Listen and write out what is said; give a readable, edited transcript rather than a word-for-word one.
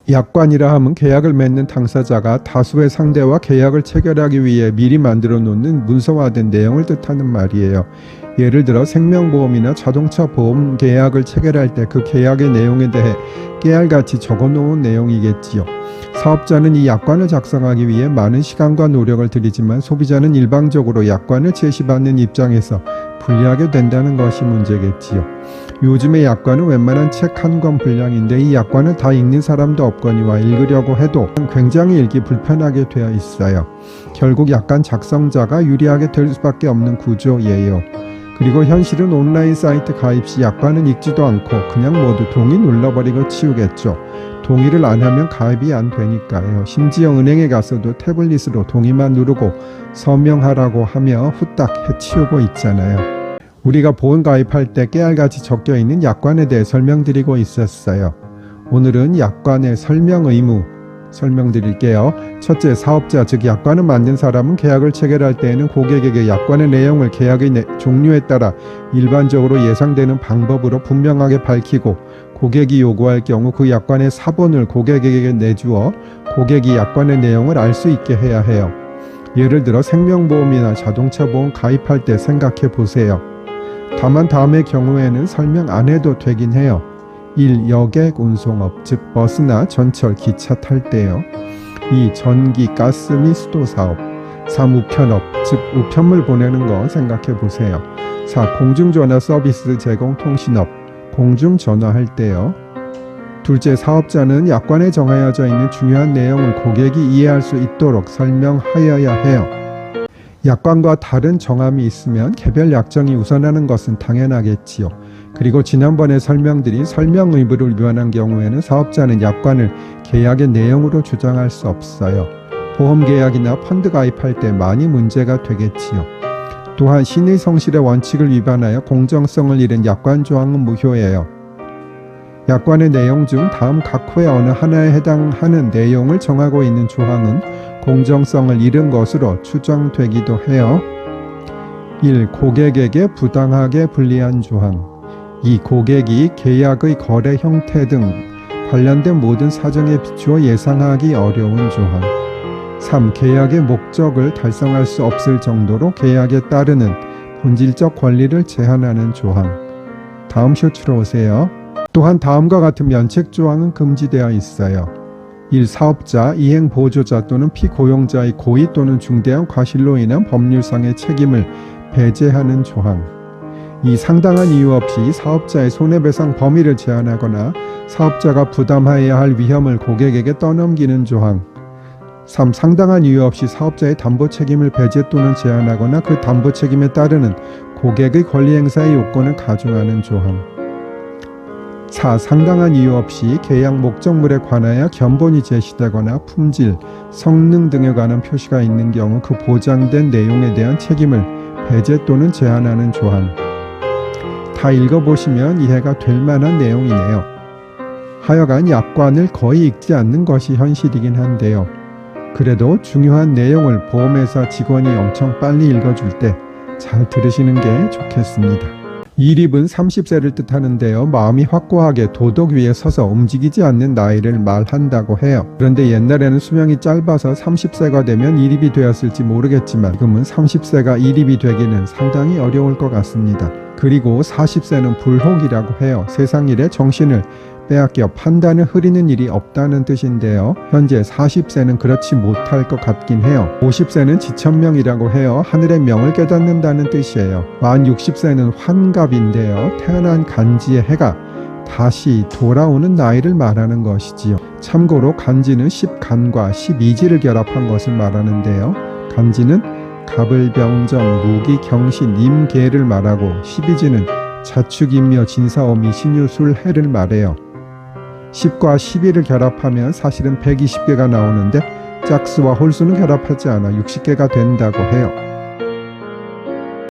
약관이라 함은 계약을 맺는 당사자가 다수의 상대와 계약을 체결하기 위해 미리 만들어 놓는 문서화된 내용을 뜻하는 말이에요. 예를 들어 생명보험이나 자동차 보험 계약을 체결할 때 그 계약의 내용에 대해 깨알같이 적어놓은 내용이겠지요. 사업자는 이 약관을 작성하기 위해 많은 시간과 노력을 들이지만 소비자는 일방적으로 약관을 제시받는 입장에서 불리하게 된다는 것이 문제겠지요. 요즘의 약관은 웬만한 책 한 권 분량인데 이 약관을 다 읽는 사람도 없거니와 읽으려고 해도 굉장히 읽기 불편하게 되어 있어요. 결국 약관 작성자가 유리하게 될 수밖에 없는 구조예요. 그리고 현실은 온라인 사이트 가입 시 약관은 읽지도 않고 그냥 모두 동의 눌러버리고 치우겠죠. 동의를 안 하면 가입이 안 되니까요. 심지어 은행에 가서도 태블릿으로 동의만 누르고 서명하라고 하며 후딱 해치우고 있잖아요. 우리가 보험 가입할 때 깨알같이 적혀있는 약관에 대해 설명드리고 있었어요. 오늘은 약관의 설명 의무 설명드릴게요. 첫째, 사업자 즉 약관을 만든 사람은 계약을 체결할 때에는 고객에게 약관의 내용을 계약의 종류에 따라 일반적으로 예상되는 방법으로 분명하게 밝히고 고객이 요구할 경우 그 약관의 사본을 고객에게 내주어 고객이 약관의 내용을 알 수 있게 해야 해요. 예를 들어 생명보험이나 자동차 보험 가입할 때 생각해 보세요. 다만 다음의 경우에는 설명 안 해도 되긴 해요. 1. 여객 운송업 즉 버스나 전철, 기차 탈 때요. 2. 전기, 가스 및 수도 사업. 3. 우편업 즉 우편물 보내는 거 생각해 보세요. 4. 공중전화 서비스 제공 통신업, 공중전화할 때요. 둘째, 사업자는 약관에 정하여져 있는 중요한 내용을 고객이 이해할 수 있도록 설명하여야 해요. 약관과 다른 정함이 있으면 개별 약정이 우선하는 것은 당연하겠지요. 그리고 지난번에 설명드린 설명 의무를 위반한 경우에는 사업자는 약관을 계약의 내용으로 주장할 수 없어요. 보험 계약이나 펀드 가입할 때 많이 문제가 되겠지요. 또한 신의 성실의 원칙을 위반하여 공정성을 잃은 약관 조항은 무효예요. 약관의 내용 중 다음 각 호의 어느 하나에 해당하는 내용을 정하고 있는 조항은 공정성을 잃은 것으로 추정되기도 해요. 1. 고객에게 부당하게 불리한 조항. 2. 고객이 계약의 거래 형태 등 관련된 모든 사정에 비추어 예상하기 어려운 조항. 3. 계약의 목적을 달성할 수 없을 정도로 계약에 따르는 본질적 권리를 제한하는 조항. 다음 쇼츠로 오세요. 또한 다음과 같은 면책 조항은 금지되어 있어요. 1. 사업자, 이행 보조자 또는 피고용자의 고의 또는 중대한 과실로 인한 법률상의 책임을 배제하는 조항. 2. 상당한 이유 없이 사업자의 손해배상 범위를 제한하거나 사업자가 부담해야 할 위험을 고객에게 떠넘기는 조항. 3. 상당한 이유 없이 사업자의 담보 책임을 배제 또는 제한하거나 그 담보 책임에 따르는 고객의 권리 행사의 요건을 가중하는 조항. 4. 상당한 이유 없이 계약 목적물에 관하여 견본이 제시되거나 품질, 성능 등에 관한 표시가 있는 경우 그 보장된 내용에 대한 책임을 배제 또는 제한하는 조항. 다 읽어보시면 이해가 될 만한 내용이네요. 하여간 약관을 거의 읽지 않는 것이 현실이긴 한데요. 그래도 중요한 내용을 보험회사 직원이 엄청 빨리 읽어줄 때 잘 들으시는 게 좋겠습니다. 이립은 30세를 뜻하는데요. 마음이 확고하게 도덕 위에 서서 움직이지 않는 나이를 말한다고 해요. 그런데 옛날에는 수명이 짧아서 30세가 되면 이립이 되었을지 모르겠지만 지금은 30세가 이립이 되기는 상당히 어려울 것 같습니다. 그리고 40세는 불혹이라고 해요. 세상 일에 정신을 빼앗겨 판단을 흐리는 일이 없다는 뜻인데요. 현재 40세는 그렇지 못할 것 같긴 해요. 50세는 지천명이라고 해요. 하늘의 명을 깨닫는다는 뜻이에요. 만 60세는 환갑인데요. 태어난 간지의 해가 다시 돌아오는 나이를 말하는 것이지요. 참고로 간지는 10간과 12지를 결합한 것을 말하는데요. 간지는 갑을병정, 무기, 경신, 임계를 말하고 12지는 자축인묘, 진사오미, 신유술, 해를 말해요. 10과 12를 결합하면 사실은 120개가 나오는데 짝수와 홀수는 결합하지 않아 60개가 된다고 해요.